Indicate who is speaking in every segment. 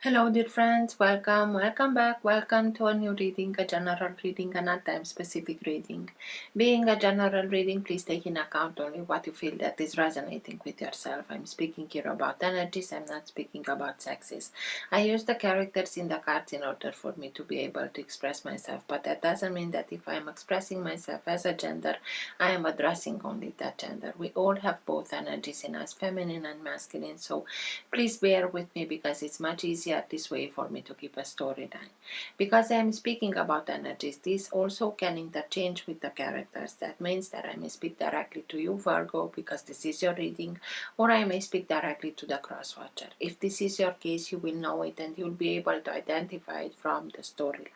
Speaker 1: Hello dear friends, welcome back, welcome to a new reading, a general reading, and not time specific reading. Being a general reading, please take in account only what you feel that is resonating with yourself. I'm speaking here about energies, I'm not speaking about sexes. I use the characters in the cards in order for me to be able to express myself, but that doesn't mean that if I am expressing myself as a gender, I am addressing only that gender. We all have both energies in us, feminine and masculine, so please bear with me because it's much easier this way for me to keep a storyline. Because I am speaking about energies, this also can interchange with the characters. That means that I may speak directly to you, Virgo, because this is your reading, or I may speak directly to the cross-watcher. If this is your case, you will know it and you'll be able to identify it from the storyline.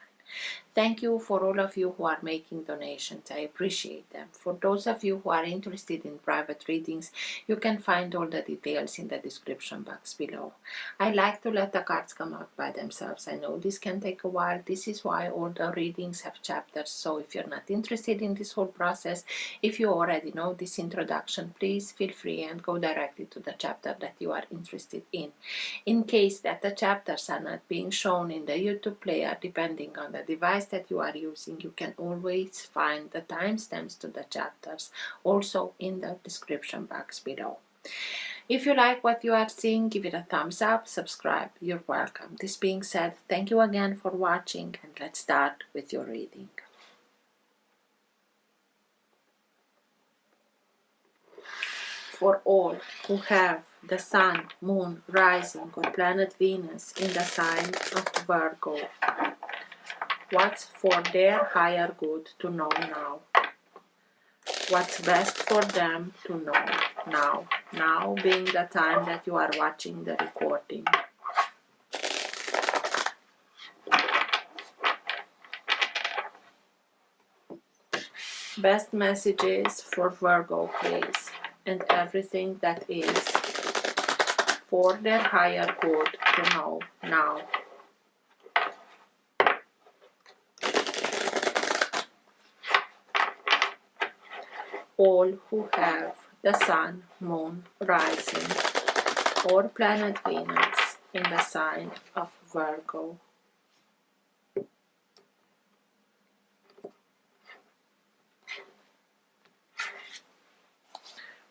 Speaker 1: Thank you for all of you who are making donations. I appreciate them. For those of you who are interested in private readings, you can find all the details in the description box below. I like to let the cards come out by themselves. I know this can take a while. This is why all the readings have chapters. So if you're not interested in this whole process, if you already know this introduction, please feel free and go directly to the chapter that you are interested in. In case that the chapters are not being shown in the YouTube player, depending on the device that you are using, you can always find the timestamps to the chapters also in the description box below. If you like what you are seeing, give it a thumbs up, subscribe, you're welcome. This being said, thank you again for watching and let's start with your reading. For all who have the Sun, Moon, Rising or planet Venus in the sign of Virgo, what's for their higher good to know now? What's best for them to know now? Now being the time that you are watching the recording. Best messages for Virgo, please, and everything that is for their higher good to know now. All who have the Sun, Moon, Rising or planet Venus in the sign of Virgo.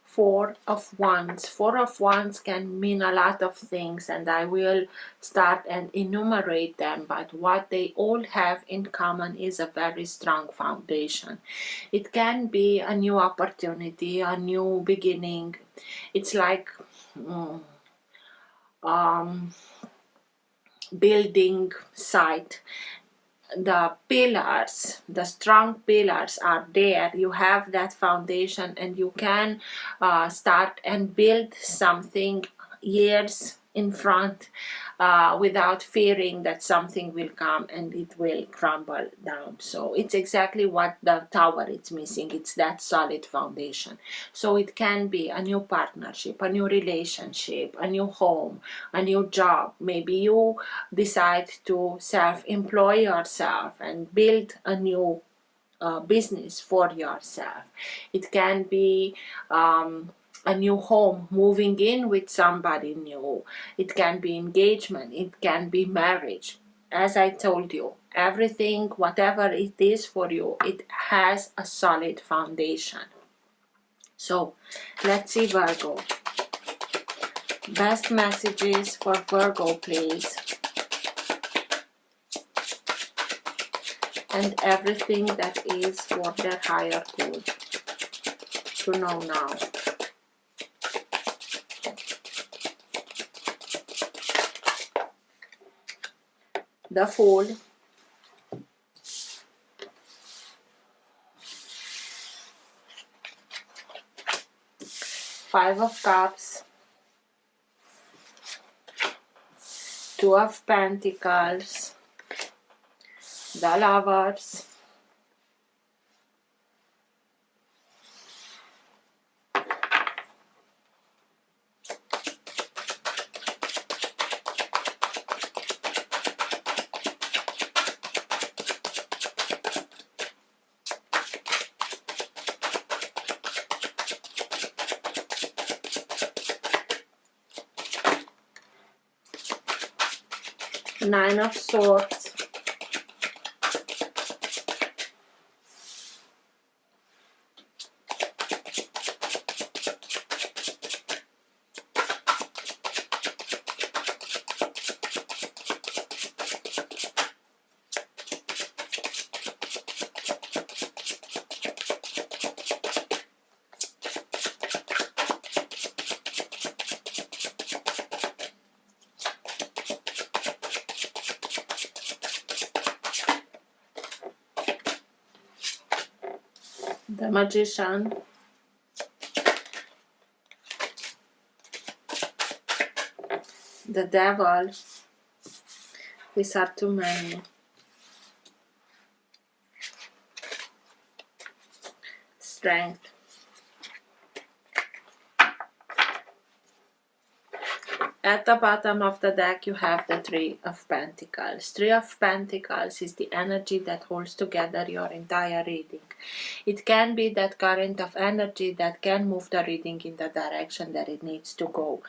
Speaker 1: Four of Wands. Four of Wands can mean a lot of things and I will start and enumerate them, but what they all have in common is a very strong foundation. It can be a new opportunity, a new beginning. It's like building site. The pillars, the strong pillars are there. You have that foundation and you can start and build something years in front without fearing that something will come and it will crumble down. So it's exactly what the tower is missing. It's that solid foundation. So it can be a new partnership, a new relationship, a new home, a new job. Maybe you decide to self-employ yourself and build a new business for yourself. It can be a new home, moving in with somebody new. It can be engagement, it can be marriage. As I told you, everything, whatever it is for you, it has a solid foundation. So let's see, Virgo. Best messages for Virgo, please. And everything that is for their higher good to know now. The Fool, Five of Cups, Two of Pentacles, the Lovers, Nine of Swords, the Magician, the Devil. These are too many. Strength. At the bottom of the deck, you have the Three of Pentacles. Three of Pentacles is the energy that holds together your entire reading. It can be that current of energy that can move the reading in the direction that it needs to go.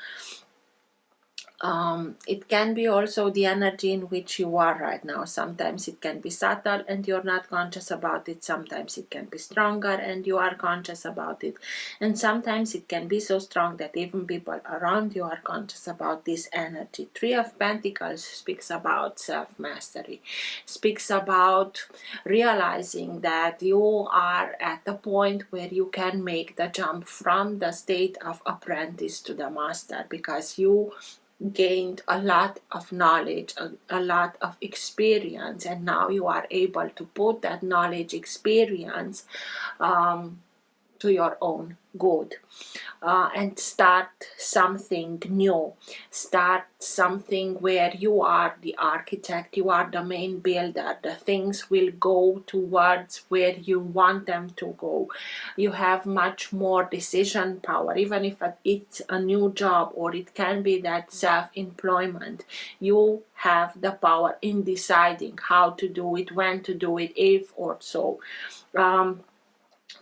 Speaker 1: It can be also the energy in which you are right now. Sometimes it can be subtle and you're not conscious about it. Sometimes it can be stronger and you are conscious about it. And sometimes it can be so strong that even people around you are conscious about this energy. Three of Pentacles speaks about self-mastery, speaks about realizing that you are at the point where you can make the jump from the state of apprentice to the master, because you gained a lot of knowledge, a lot of experience, and now you are able to put that knowledge, experience to your own good, and start something new, start something where you are the architect, you are the main builder. The things will go towards where you want them to go. You have much more decision power, even if it's a new job or it can be that self-employment. You have the power in deciding how to do it, when to do it, if or so.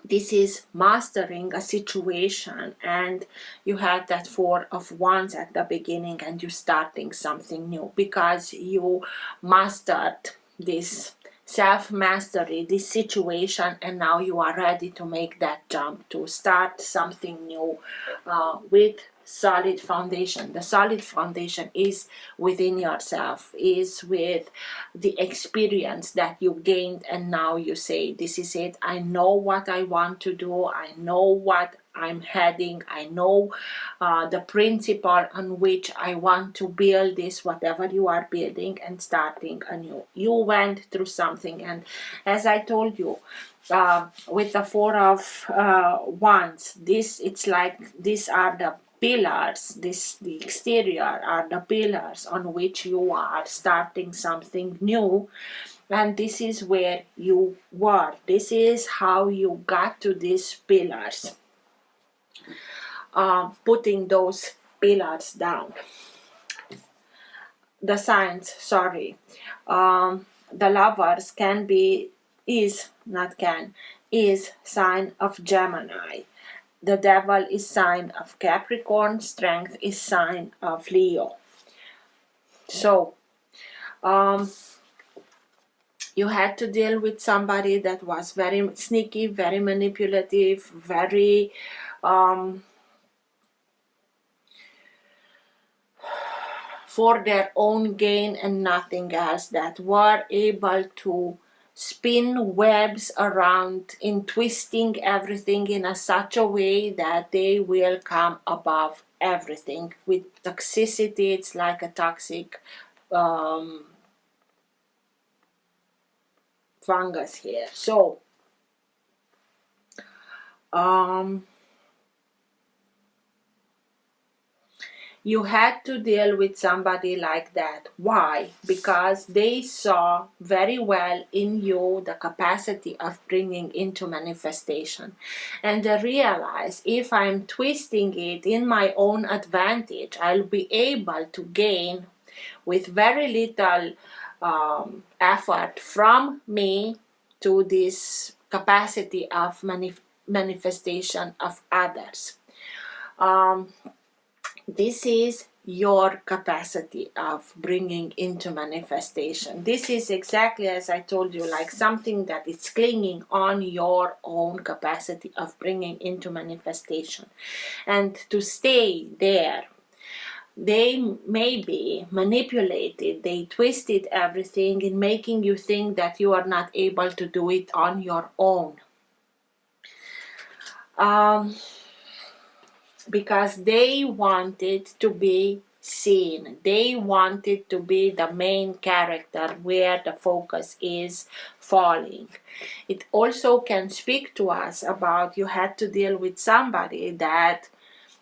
Speaker 1: This is mastering a situation, and you had that Four of Wands at the beginning and you're starting something new because you mastered this self-mastery, this situation, and now you are ready to make that jump to start something new with solid foundation. The solid foundation is within yourself, is with the experience that you gained, and now you say, this is it, I know what I want to do, I know what I'm heading, I know the principle on which I want to build this, whatever you are building, and starting anew. You went through something, and as I told you, with the Four of Wands, it's like these are the pillars, the exterior are the pillars on which you are starting something new, and this is where you were. This is how you got to these pillars, putting those pillars down. The signs, sorry, the Lovers is sign of Gemini. The Devil is sign of Capricorn. Strength is sign of Leo. So, you had to deal with somebody that was very sneaky, very manipulative, very for their own gain and nothing else, that were able to spin webs around in twisting everything in such a way that they will come above everything. With toxicity, it's like a toxic fungus here. So you had to deal with somebody like that. Why? Because they saw very well in you the capacity of bringing into manifestation. And they realized, if I'm twisting it in my own advantage, I'll be able to gain with very little effort from me to this capacity of manifestation of others. This is your capacity of bringing into manifestation. This is exactly as I told you, like something that is clinging on your own capacity of bringing into manifestation. And to stay there, they may be manipulated, they twisted everything in making you think that you are not able to do it on your own. Because they wanted to be seen. They wanted to be the main character where the focus is falling. It also can speak to us about you had to deal with somebody that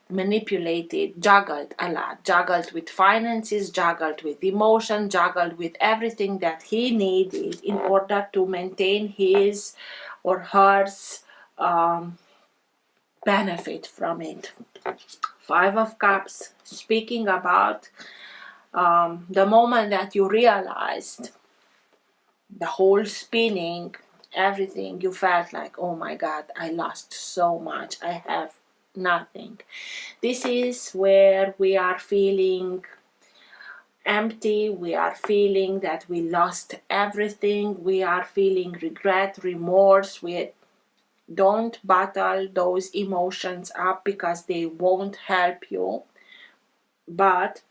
Speaker 1: manipulated, juggled a lot, juggled with finances, juggled with emotion, juggled with everything that he needed in order to maintain his or hers benefit from it. Five of Cups, speaking about the moment that you realized the whole spinning, everything, you felt like, oh my God, I lost so much, I have nothing. This is where we are feeling empty, we are feeling that we lost everything, we are feeling regret, remorse. We don't bottle those emotions up because they won't help you, but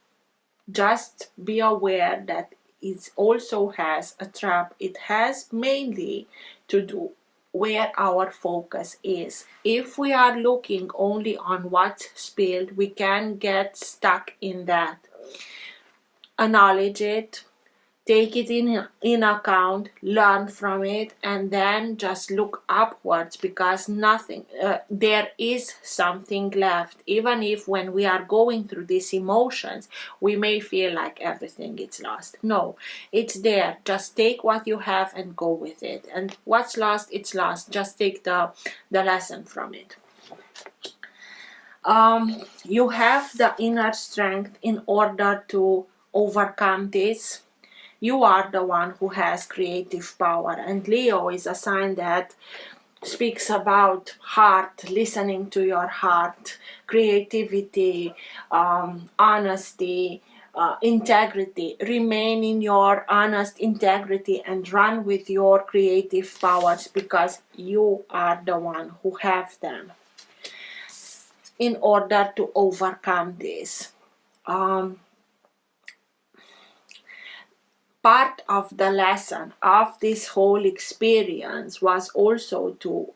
Speaker 1: just be aware that it also has a trap. It has mainly to do where our focus is. If we are looking only on what's spilled, we can get stuck in that. Acknowledge it, take it in account, learn from it, and then just look upwards, because nothing, there is something left. Even if when we are going through these emotions, we may feel like everything is lost. No, it's there. Just take what you have and go with it. And what's lost, it's lost. Just take the lesson from it. You have the inner strength in order to overcome this. You are the one who has creative power, and Leo is a sign that speaks about heart, listening to your heart, creativity, honesty, integrity. Remain in your honest integrity and run with your creative powers, because you are the one who have them in order to overcome this. Part of the lesson of this whole experience was also to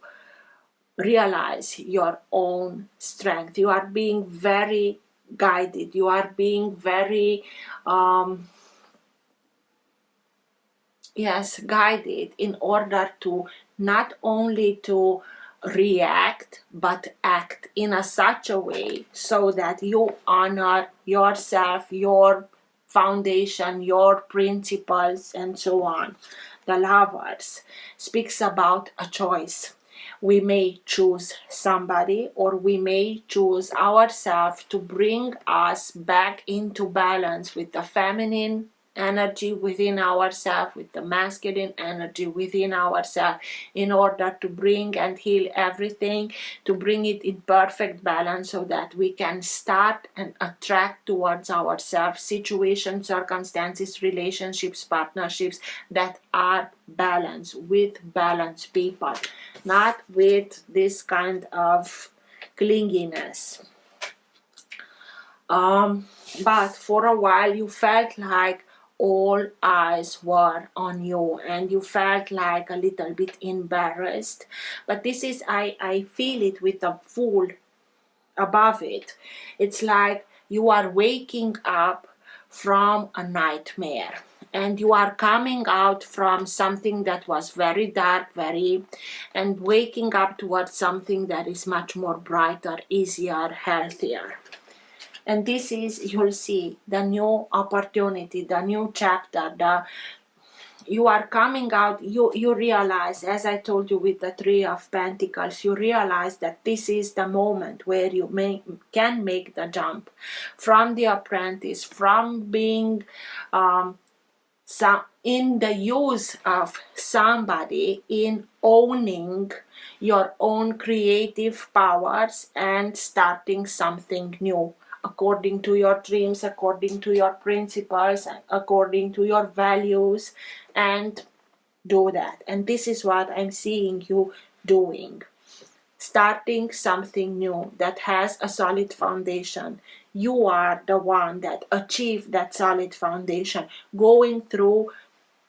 Speaker 1: realize your own strength. You are being very guided. You are being very, guided in order to not only to react but act in such a way so that you honor yourself, your foundation, your principles, and so on. The Lovers speaks about a choice. We may choose somebody, or we may choose ourselves to bring us back into balance with the feminine energy within ourselves, with the masculine energy within ourselves, in order to bring and heal everything, to bring it in perfect balance, so that we can start and attract towards ourselves situations, circumstances, relationships, partnerships that are balanced, with balanced people, not with this kind of clinginess. But for a while you felt like all eyes were on you, and you felt like a little bit embarrassed. But this is, I feel it with a Fool above it. It's like you are waking up from a nightmare, and you are coming out from something that was very dark, and waking up towards something that is much more brighter, easier, healthier. And this is, you'll see, the new opportunity, the new chapter, you are coming out, you realize, as I told you with the Three of Pentacles, you realize that this is the moment where you can make the jump from the apprentice, from being in the use of somebody, in owning your own creative powers and starting something new. according to your dreams, according to your principles, according to your values, and do that. And this is what I'm seeing you doing. Starting something new that has a solid foundation. You are the one that achieved that solid foundation, going through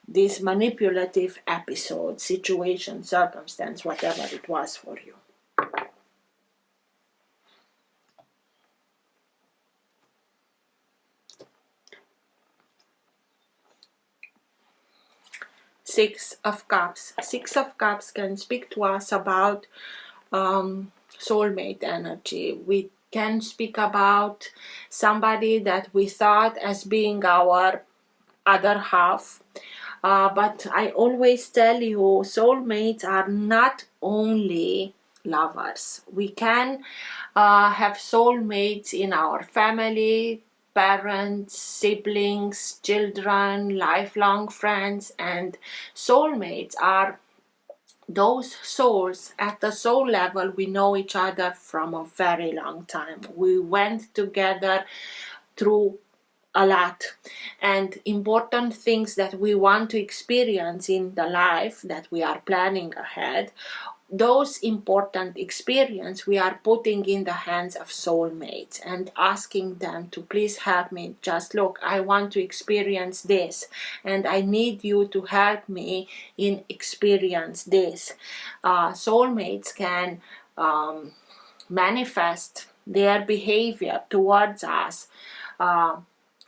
Speaker 1: this manipulative episode, situation, circumstance, whatever it was for you. Six of Cups. Six of Cups can speak to us about soulmate energy. We can speak about somebody that we thought as being our other half. But I always tell you, soulmates are not only lovers. We can have soulmates in our family, parents, siblings, children, lifelong friends, and soulmates are those souls at the soul level. We know each other from a very long time. We went together through a lot, and important things that we want to experience in the life that we are planning ahead, those important experience we are putting in the hands of soulmates and asking them to please help me. Just look, I want to experience this and I need you to help me in experience this. Soulmates can manifest their behavior towards us.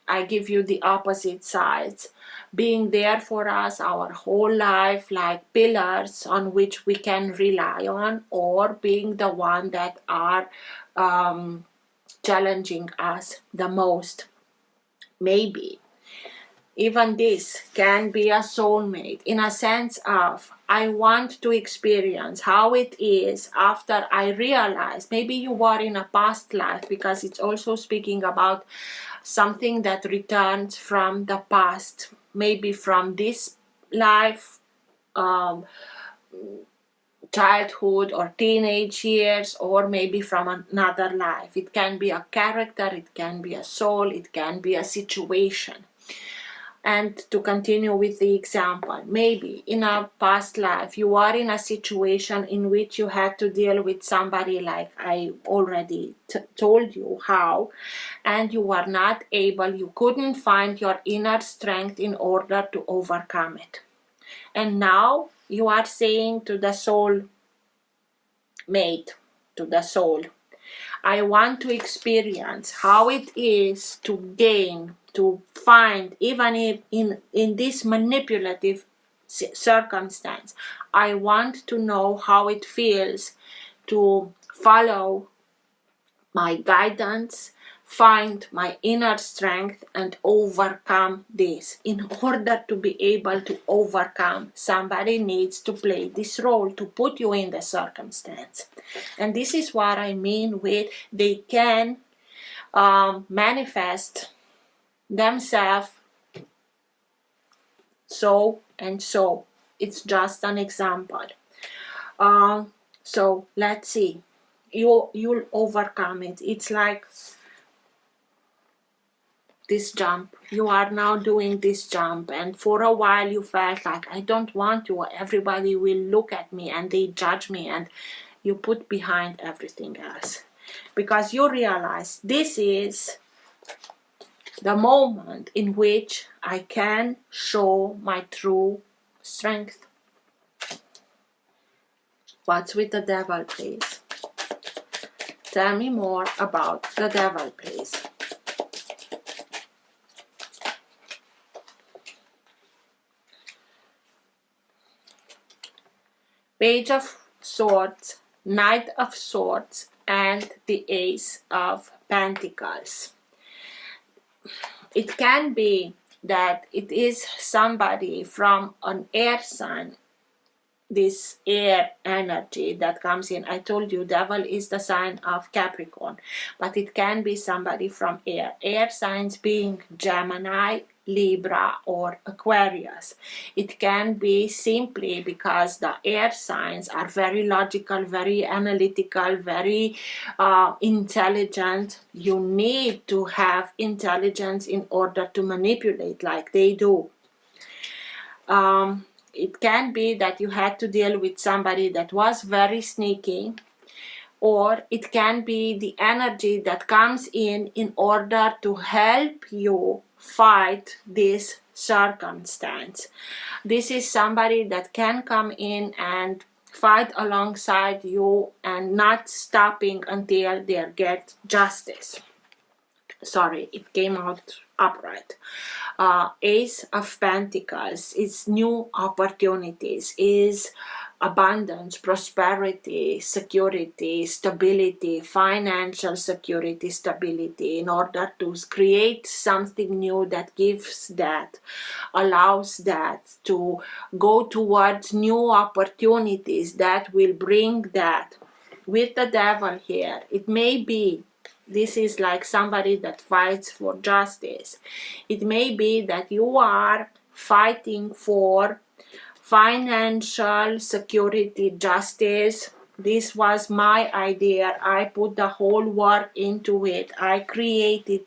Speaker 1: I give you the opposite sides, being there for us our whole life, like pillars on which we can rely on, or being the one that are challenging us the most. Maybe even this can be a soulmate, in a sense of, I want to experience how it is after I realize. Maybe you were in a past life, because it's also speaking about something that returns from the past, maybe from this life, childhood or teenage years, or maybe from another life. It can be a character, it can be a soul, it can be a situation. And to continue with the example, maybe in a past life you are in a situation in which you had to deal with somebody, like I already told you how, and you were not able, you couldn't find your inner strength in order to overcome it. And now you are saying to the soul mate, to the soul, I want to experience how it is to gain, to find, even if in this manipulative circumstance, I want to know how it feels to follow my guidance, find my inner strength and overcome this. In order to be able to overcome, somebody needs to play this role to put you in the circumstance. And this is what I mean with they can manifest themselves so and so. It's just an example. So let's see. You'll overcome it. It's like this jump. You are now doing this jump, and for a while you felt like, I don't want to, everybody will look at me and they judge me, and you put behind everything else because you realize this is the moment in which I can show my true strength. What's with the devil, please? Tell me more about the devil, please. Page of Swords, Knight of Swords, and the Ace of Pentacles. It can be that it is somebody from an air sign this air energy that comes in. I told you devil is the sign of Capricorn, but it can be somebody from air signs being Gemini, Libra, or Aquarius. It can be simply because the air signs are very logical, very analytical, very intelligent. You need to have intelligence in order to manipulate like they do. It can be that you had to deal with somebody that was very sneaky, or it can be the energy that comes in order to help you fight this circumstance. This is somebody that can come in and fight alongside you and not stopping until they get justice. Sorry, it came out upright. Ace of Pentacles is new opportunities, is abundance, prosperity, security, stability, financial security, stability, in order to create something new that gives that, allows that to go towards new opportunities that will bring that. With the devil here, it may be this is like somebody that fights for justice. It may be that you are fighting for financial security, justice. This was my idea. I put the whole work into it. I created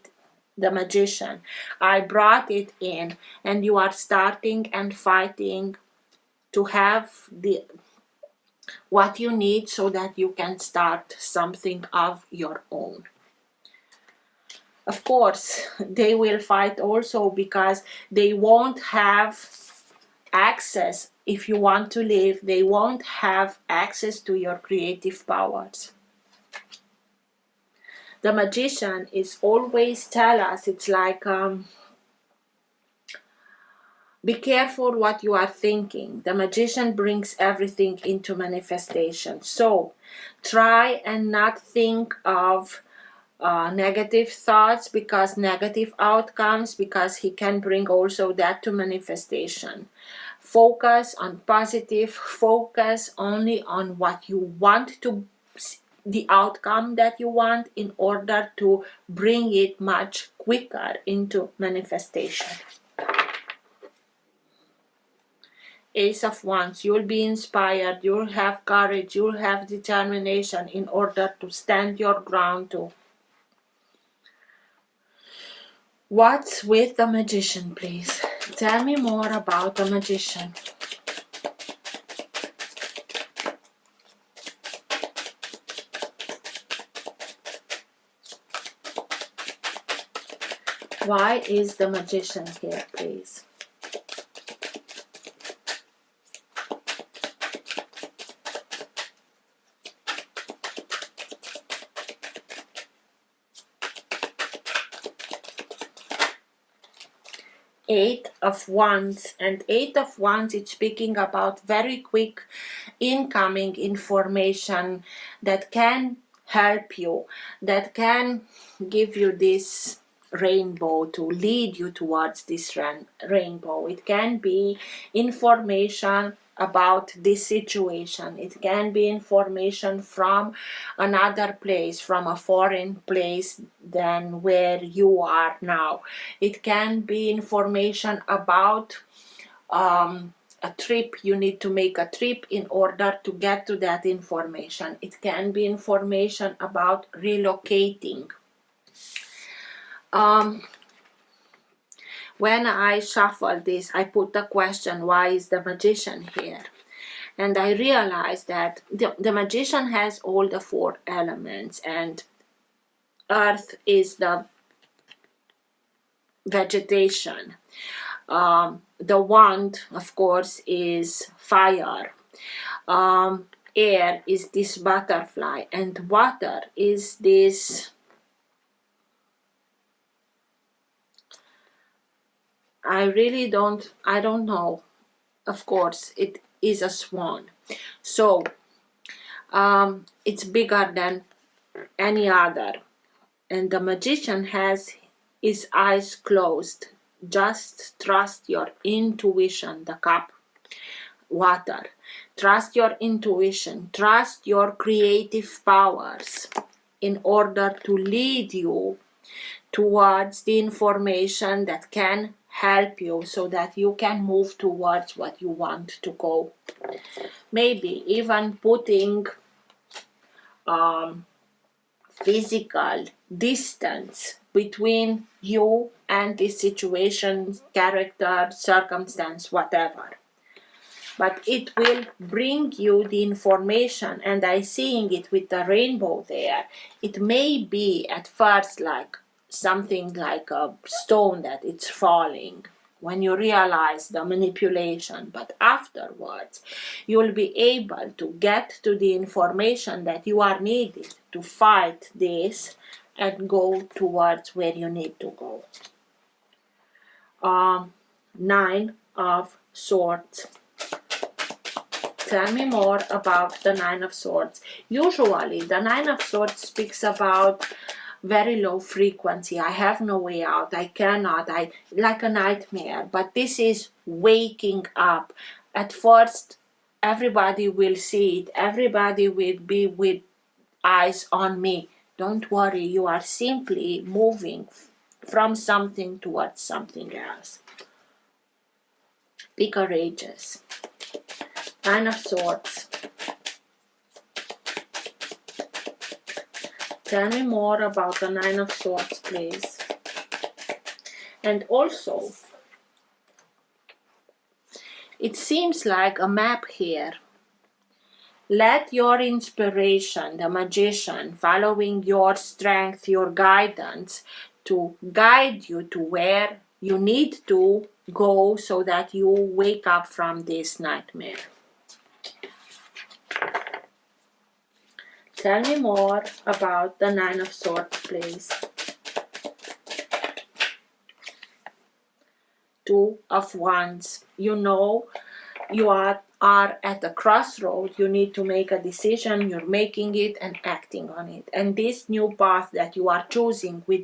Speaker 1: the magician. I brought it in, and you are starting and fighting to have the what you need so that you can start something of your own. Of course, they will fight also because they won't have access. If you want to live, they won't have access to your creative powers. The magician is always tell us, it's like, be careful what you are thinking. The magician brings everything into manifestation. So try and not think of negative thoughts, because negative outcomes, because he can bring also that to manifestation. Focus on positive, focus only on what you want to, the outcome that you want, in order to bring it much quicker into manifestation. Ace of Wands, you'll be inspired, you'll have courage, you'll have determination in order to stand your ground too. What's with the magician, please? Tell me more about the magician. Why is the magician here, please? Eight of Wands, and Eight of Wands, it's speaking about very quick incoming information that can help you, that can give you this rainbow, to lead you towards this rainbow. It can be information about this situation. It can be information from another place, from a foreign place than where you are now. It can be information about a trip. You need to make a trip in order to get to that information. It can be information about relocating. When I shuffled this, I put the question, why is the magician here? And I realized that the magician has all the four elements, and earth is the vegetation. The wand, of course, is fire. Air is this butterfly, and water is this, I don't know. Of course, it is a swan. So, it's bigger than any other. And the magician has his eyes closed. Just trust your intuition, the cup, water. trust your intuition, trust your creative powers in order to lead you towards the information that can help you so that you can move towards what you want to go. Maybe even putting physical distance between you and this situation, character, circumstance, whatever. But it will bring you the information, and I seeing it with the rainbow there. It may be at first like something like a stone that it's falling when you realize the manipulation, but afterwards you'll be able to get to the information that you are needed to fight this and go towards where you need to go. 9 of Swords. Tell me more about the 9 of Swords. Usually the 9 of Swords speaks about very low frequency. I have no way out. I cannot. Like a nightmare. But this is waking up. At first, everybody will see it. Everybody will be with eyes on me. Don't worry. You are simply moving from something towards something else. Be courageous. 9 of Swords. Tell me more about the 9 of Swords, please. And also, it seems like a map here. Let your inspiration, the magician, following your strength, your guidance, to guide you to where you need to go so that you wake up from this nightmare. Tell me more about the 9 of Swords, please. 2 of Wands. You know you are at a crossroad. You need to make a decision. You're making it and acting on it. And this new path that you are choosing will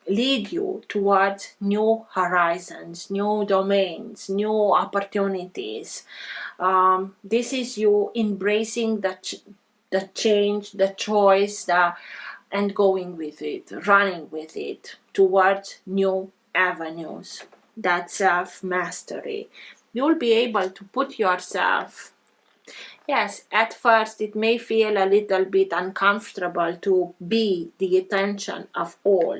Speaker 1: lead you towards new horizons, new domains, new opportunities. This is you embracing the change, the choice, and going with it, running with it towards new avenues. That self-mastery. You'll be able to put yourself, yes, at first it may feel a little bit uncomfortable to be the attention of all,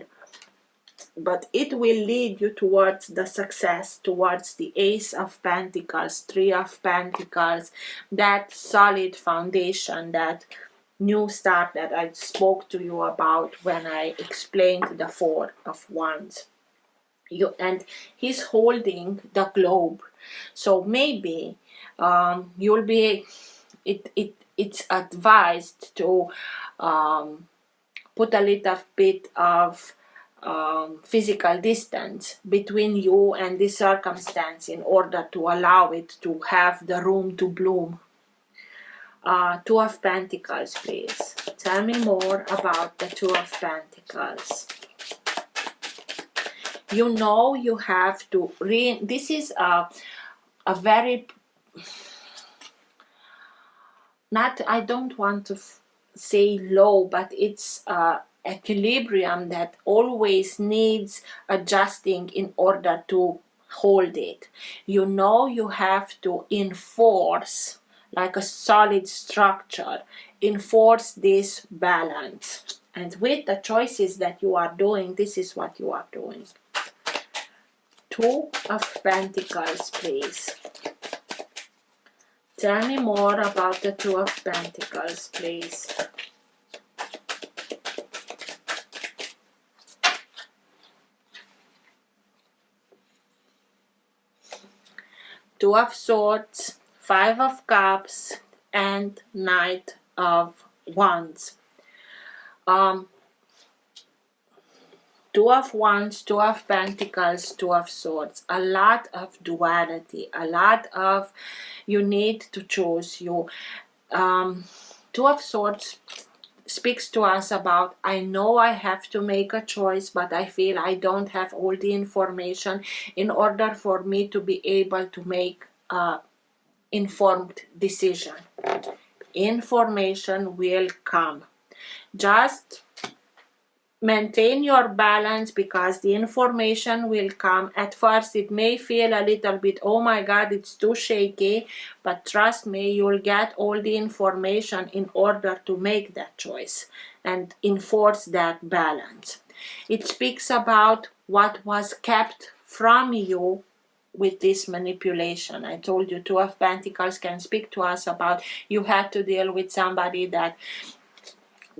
Speaker 1: but it will lead you towards the success, towards the Ace of Pentacles, 3 of Pentacles, that solid foundation, that new start that I spoke to you about when I explained the 4 of Wands. And he's holding the globe, so maybe you'll be. It's advised to put a little bit of physical distance between you and this circumstance in order to allow it to have the room to bloom. 2 of Pentacles, please. Tell me more about the 2 of Pentacles. You know you have to this is a very I don't want to say low, but it's equilibrium that always needs adjusting in order to hold it. You know you have to enforce, like a solid structure, enforce this balance. And with the choices that you are doing, this is what you are doing. 2 of Pentacles, please. Tell me more about the 2 of Pentacles, please. Two of Swords, 5 of Cups, and Knight of Wands. 2 of Wands, 2 of Pentacles, 2 of Swords. A lot of duality, a lot of you need to choose. 2 of Swords speaks to us about, I know I have to make a choice, but I feel I don't have all the information in order for me to be able to make informed decision. Information will come. Just maintain your balance, because the information will come. At first it may feel a little bit, oh my god, it's too shaky, but trust me, you'll get all the information in order to make that choice and enforce that balance. It speaks about what was kept from you with this manipulation. I told you Two of Pentacles can speak to us about you had to deal with somebody that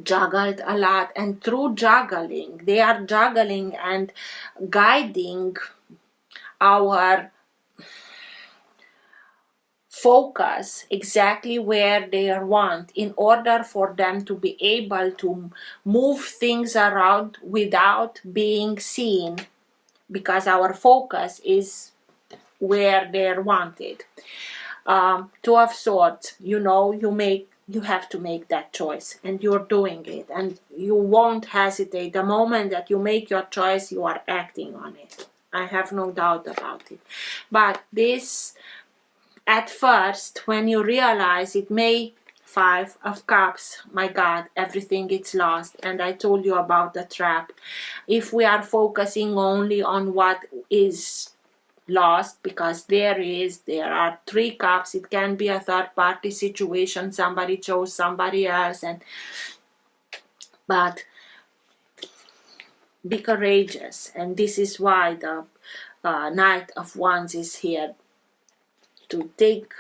Speaker 1: juggled a lot, and through juggling, they are juggling and guiding our focus exactly where they want, in order for them to be able to move things around without being seen, because our focus is where they're wanted. Two of Swords, you know, you have to make that choice, and you're doing it, and you won't hesitate. The moment that you make your choice, you are acting on it. I have no doubt about it. But this, at first, when you realize it may, Five of Cups, my God, everything is lost. And I told you about the trap. If we are focusing only on what is lost, because there are Three Cups, it can be a third party situation, somebody chose somebody else, but be courageous. And this is why the Knight of Wands is here, to take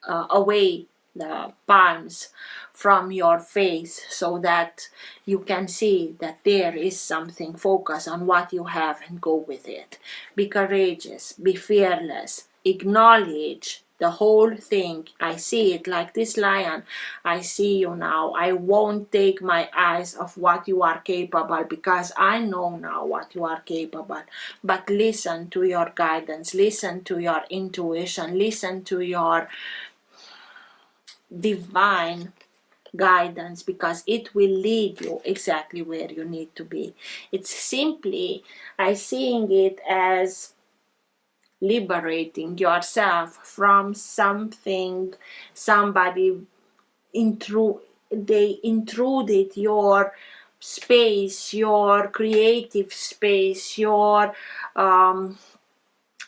Speaker 1: away the palms from your face, so that you can see that there is something. Focus on what you have and go with it. Be courageous, be fearless, acknowledge the whole thing. I see it like this lion. I see you now. I won't take my eyes off what you are capable, because I know now what you are capable. But listen to your guidance, listen to your intuition, listen to your divine guidance, because it will lead you exactly where you need to be. It's simply, I seeing it as liberating yourself from something, somebody they intruded your space, your creative space, your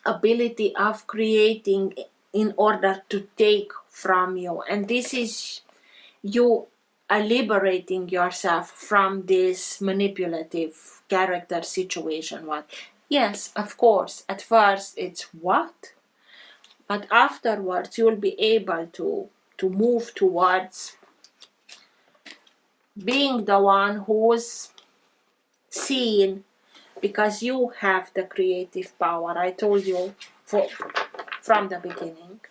Speaker 1: ability of creating, in order to take from you. And this is, you are liberating yourself from this manipulative character situation. What? Yes, of course, at first it's what? But afterwards you'll be able to move towards being the one who's seen, because you have the creative power. I told you from the beginning.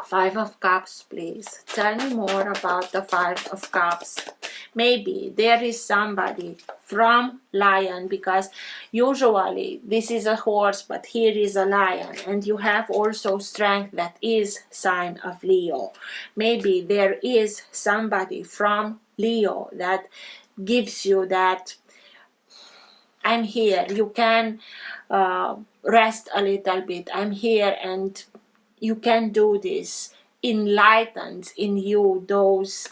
Speaker 1: Five of Cups, please. Tell me more about the Five of Cups. Maybe there is somebody from Lion, because usually this is a horse, but here is a lion, and you have also strength, that is sign of Leo. Maybe there is somebody from Leo that gives you that, I'm here, you can rest a little bit, I'm here and you can do this. Enlightens in you those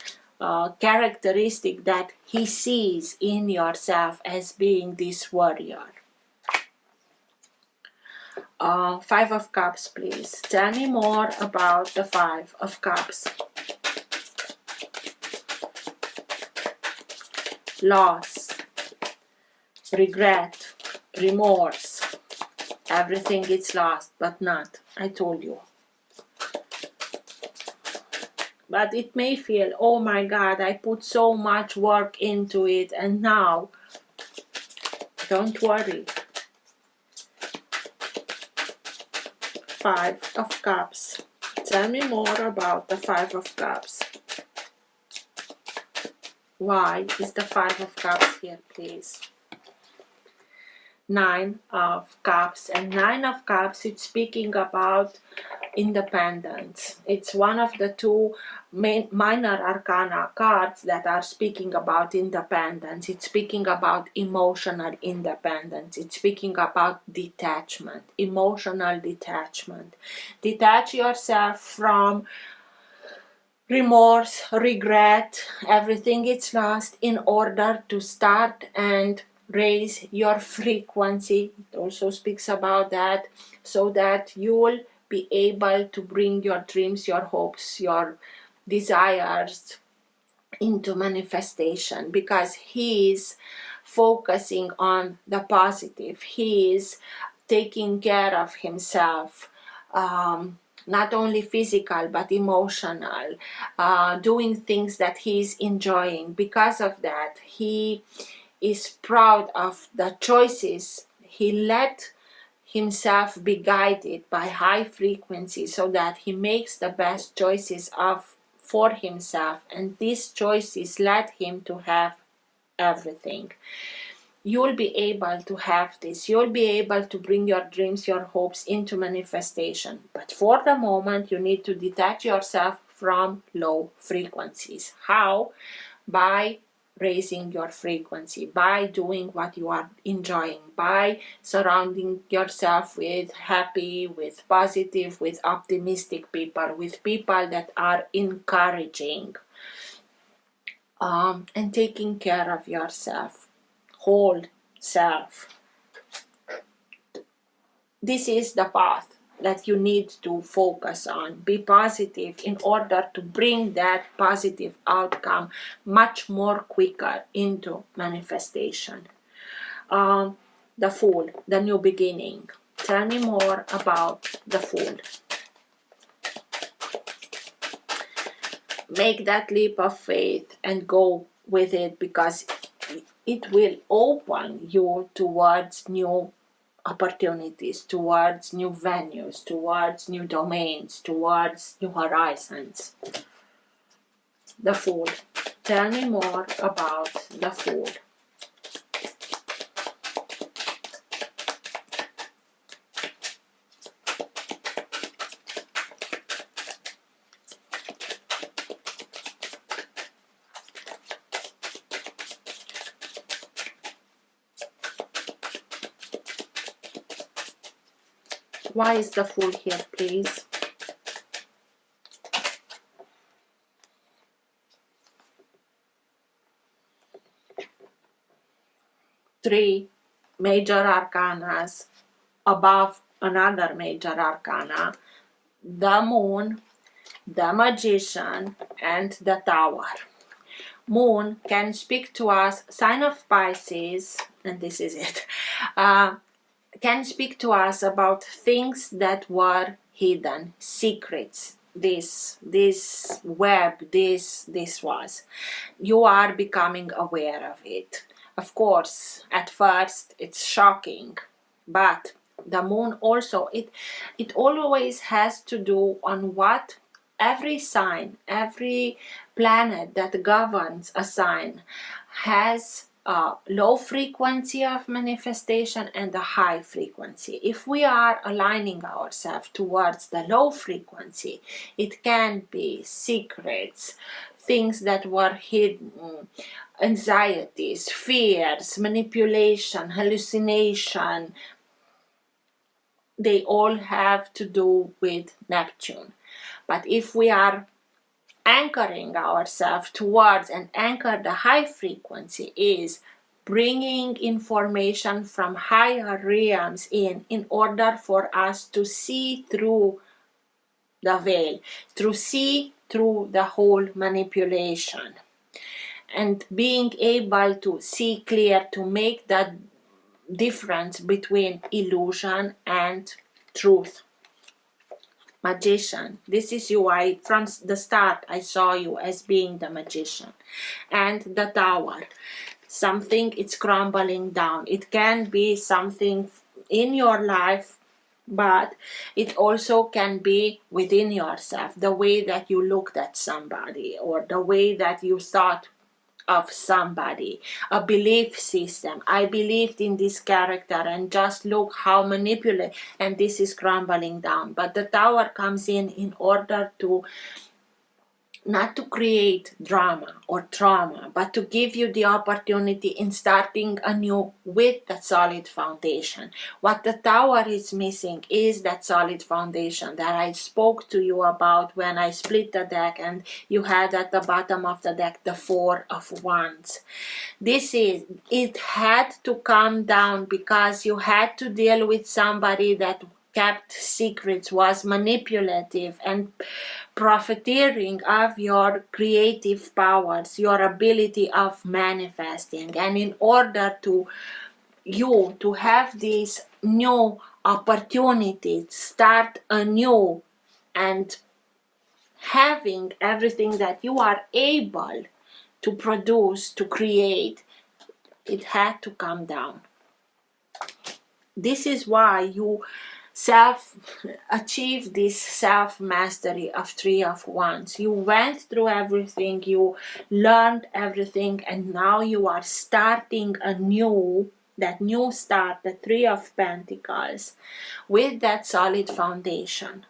Speaker 1: characteristics that he sees in yourself as being this warrior. Five of Cups, please. Tell me more about the Five of Cups. Loss, regret, remorse. Everything is lost, but not. I told you. But it may feel, oh my God, I put so much work into it, and now, don't worry. Five of Cups. Tell me more about the Five of Cups. Why is the Five of Cups here, please? Nine of Cups. And Nine of Cups, it's speaking about independence. It's one of the two minor arcana cards that are speaking about independence. It's speaking about emotional independence. It's speaking about detachment, emotional detachment. Detach yourself from remorse, regret, everything it's lost in order to start and raise your frequency. It also speaks about that, so that you will be able to bring your dreams, your hopes, your desires into manifestation, because he is focusing on the positive. He is taking care of himself, not only physical but emotional, doing things that he's enjoying. Because of that, he is proud of the choices he let himself be guided by high frequency, so that he makes the best choices for himself, and these choices led him to have everything. You'll be able to have this. You'll be able to bring your dreams, your hopes into manifestation. But for the moment, you need to detach yourself from low frequencies. How? By raising your frequency, by doing what you are enjoying, by surrounding yourself with happy, with positive, with optimistic people, with people that are encouraging, and taking care of yourself, whole self. This is the path that you need to focus on. Be positive in order to bring that positive outcome much more quicker into manifestation. The Fool, the new beginning. Tell me more about the Fool. Make that leap of faith and go with it, because it will open you towards new opportunities, towards new venues, towards new domains, towards new horizons. The Fool. Tell me more about the Fool. Why is the Fool here, please? Three major arcanas above another major arcana: the Moon, the Magician, and the Tower. Moon can speak to us, sign of Pisces, and this is it, can speak to us about things that were hidden, secrets. This web, this was. You are becoming aware of it. Of course, at first it's shocking, but the Moon also, it always has to do on what every sign, every planet that governs a sign has a low frequency of manifestation and a high frequency. If we are aligning ourselves towards the low frequency, it can be secrets, things that were hidden, anxieties, fears, manipulation, hallucination. They all have to do with Neptune. But if we are anchoring ourselves towards and anchor the high frequency, is bringing information from higher realms in order for us to see through the veil, to see through the whole manipulation, and being able to see clear, to make that difference between illusion and truth. Magician. This is you. From the start I saw you as being the Magician. And the Tower. Something it's crumbling down. It can be something in your life, but it also can be within yourself. The way that you looked at somebody, or the way that you thought of somebody, a belief system. I believed in this character, and just look how manipulative, and this is crumbling down. But the Tower comes in order to not to create drama or trauma, but to give you the opportunity in starting anew with that solid foundation. What the Tower is missing is that solid foundation that I spoke to you about when I split the deck, and you had at the bottom of the deck the Four of Wands. It had to come down because you had to deal with somebody that kept secrets, was manipulative, and profiteering of your creative powers, your ability of manifesting. And in order to you to have this new opportunity, start anew, and having everything that you are able to produce, to create, it had to come down. This is why you achieve this self-mastery of Three of Wands. You went through everything, you learned everything, and now you are starting anew, that new start, the Three of Pentacles, with that solid foundation.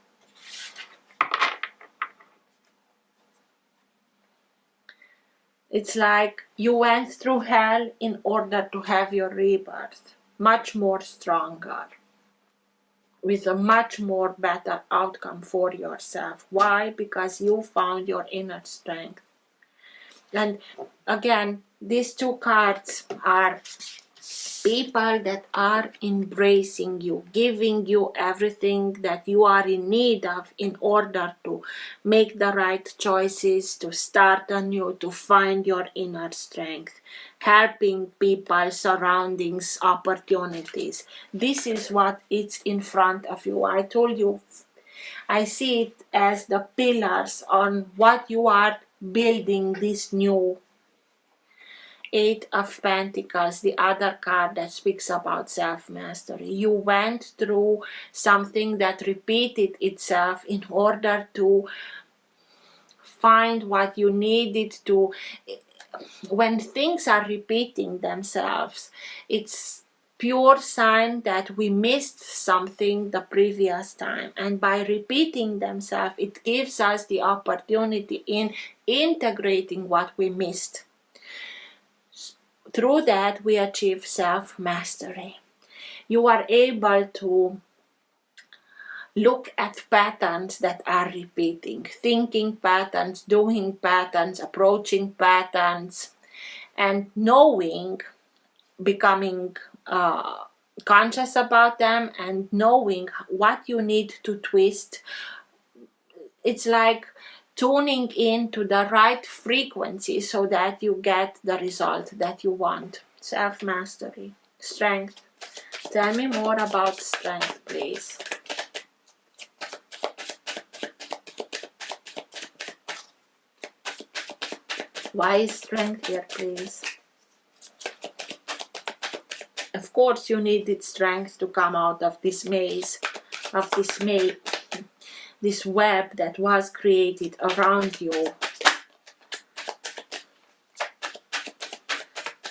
Speaker 1: It's like you went through hell in order to have your rebirth, much more stronger, with a much more better outcome for yourself. Why? Because you found your inner strength. And again, these two cards are people that are embracing you, giving you everything that you are in need of in order to make the right choices, to start anew, to find your inner strength, helping people, surroundings, opportunities. This is what is in front of you. I told you, I see it as the pillars on what you are building this new Eight of Pentacles, the other card that speaks about self-mastery. You went through something that repeated itself in order to find what you needed to. When things are repeating themselves, it's pure sign that we missed something the previous time, and by repeating themselves, it gives us the opportunity in integrating what we missed. Through that, we achieve self-mastery. You are able to look at patterns that are repeating, thinking patterns, doing patterns, approaching patterns, and knowing, becoming conscious about them, and knowing what you need to twist. It's like tuning into the right frequency so that you get the result that you want. Self-mastery. Strength. Tell me more about strength, please. Why is strength here, please? Of course you needed strength to come out of this maze, this web that was created around you.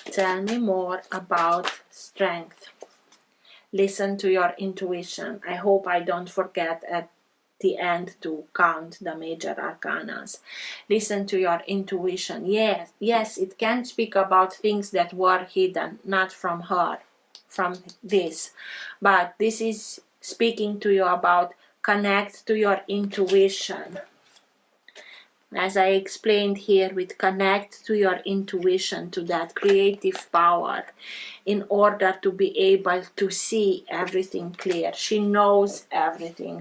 Speaker 1: Tell me more about strength. Listen to your intuition. I hope I don't forget at the end to count the major arcanas. Listen to your intuition. Yes, it can speak about things that were hidden, not from her, from this. But this is speaking to you about connect to your intuition. As I explained here, with connect to your intuition, to that creative power, in order to be able to see everything clear. She knows everything.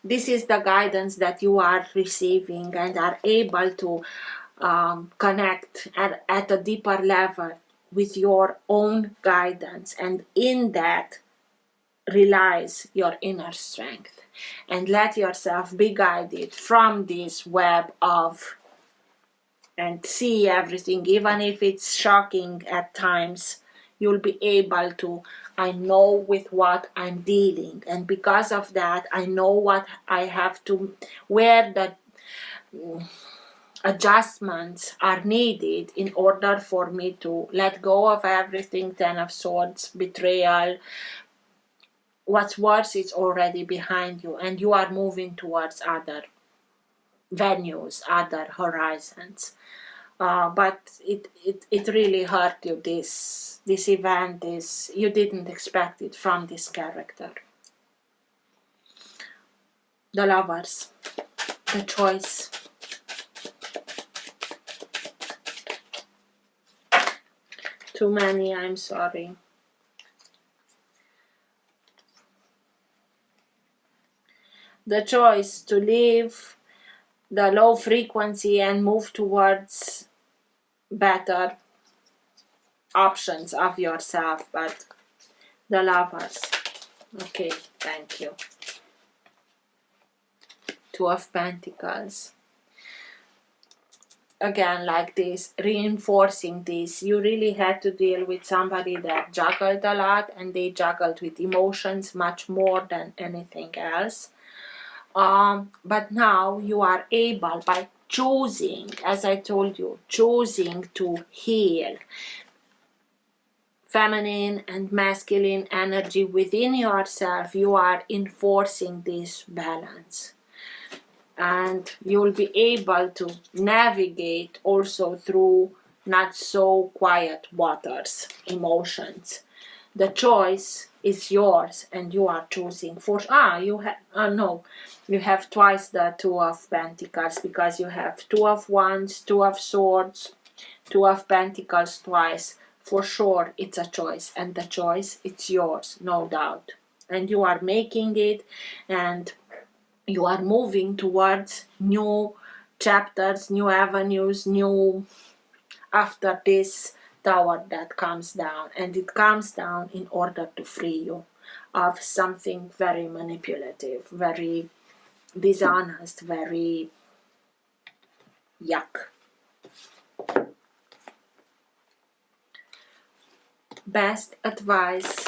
Speaker 1: This is the guidance that you are receiving and are able to connect at a deeper level with your own guidance, and in that relies your inner strength, and let yourself be guided from this web of, and see everything, even if it's shocking at times. You'll be able to, I know with what I'm dealing, and because of that I know what I have to, where the adjustments are needed in order for me to let go of everything. 10 of Swords, betrayal. What's worse is already behind you, and you are moving towards other venues, other horizons. But it really hurt you, this event. You didn't expect it from this character. The Lovers, the Choice. Too many, I'm sorry. The choice to leave the low frequency and move towards better options of yourself. But the Lovers. Okay, thank you. Two of Pentacles. Again, like this, reinforcing this. You really had to deal with somebody that juggled a lot, and they juggled with emotions much more than anything else. But now you are able, by choosing, as I told you, choosing to heal feminine and masculine energy within yourself, you are enforcing this balance. And you'll be able to navigate also through not so quiet waters, emotions. The choice is yours, and you are choosing for you have twice the Two of Pentacles, because you have Two of Wands, Two of Swords, Two of Pentacles twice. For sure it's a choice, and the choice, it's yours, no doubt, and you are making it, and you are moving towards new chapters, new avenues, new, after this Tower that comes down. And it comes down in order to free you of something very manipulative, very dishonest, very yuck. Best advice,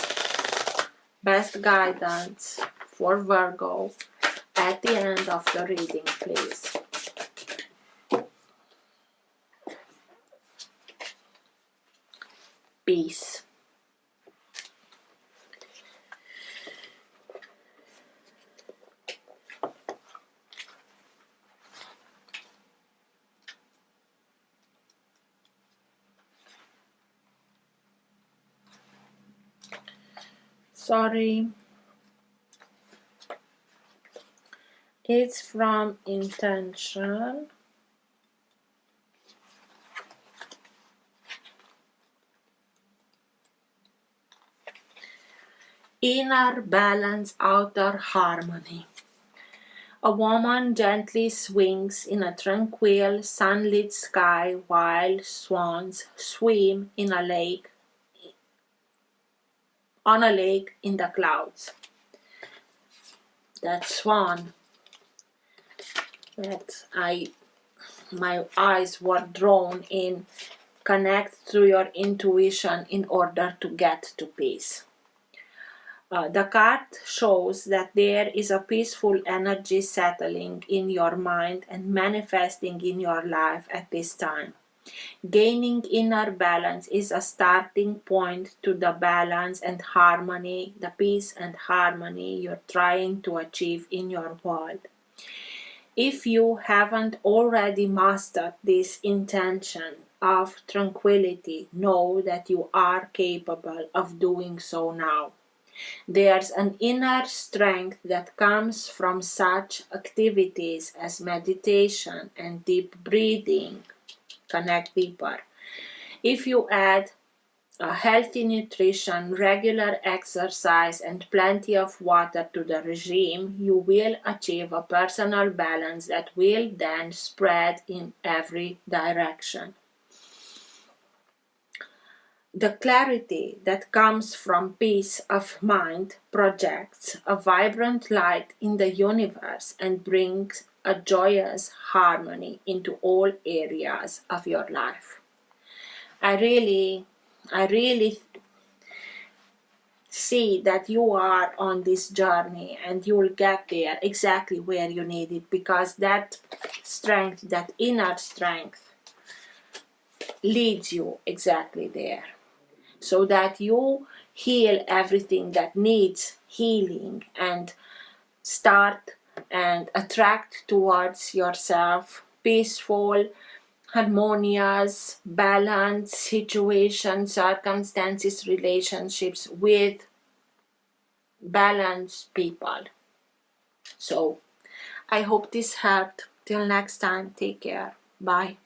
Speaker 1: best guidance for Virgo at the end of the reading, please. Peace. Sorry. It's from intention. Inner balance, outer harmony. A woman gently swings in a tranquil, sunlit sky while swans swim in a lake, on a lake in the clouds. That swan that my eyes were drawn in, connect to your intuition in order to get to peace. The card shows that there is a peaceful energy settling in your mind and manifesting in your life at this time. Gaining inner balance is a starting point to the balance and harmony, the peace and harmony you're trying to achieve in your world. If you haven't already mastered this intention of tranquility, know that you are capable of doing so now. There's an inner strength that comes from such activities as meditation and deep breathing. Connect deeper. If you add a healthy nutrition, regular exercise, and plenty of water to the regime, you will achieve a personal balance that will then spread in every direction. The clarity that comes from peace of mind projects a vibrant light in the universe and brings a joyous harmony into all areas of your life. I really see that you are on this journey, and you will get there exactly where you need it, because that strength, that inner strength leads you exactly there, so that you heal everything that needs healing and start and attract towards yourself peaceful, harmonious, balanced situations, circumstances, relationships with balanced people. So I hope this helped. Till next time, take care. Bye.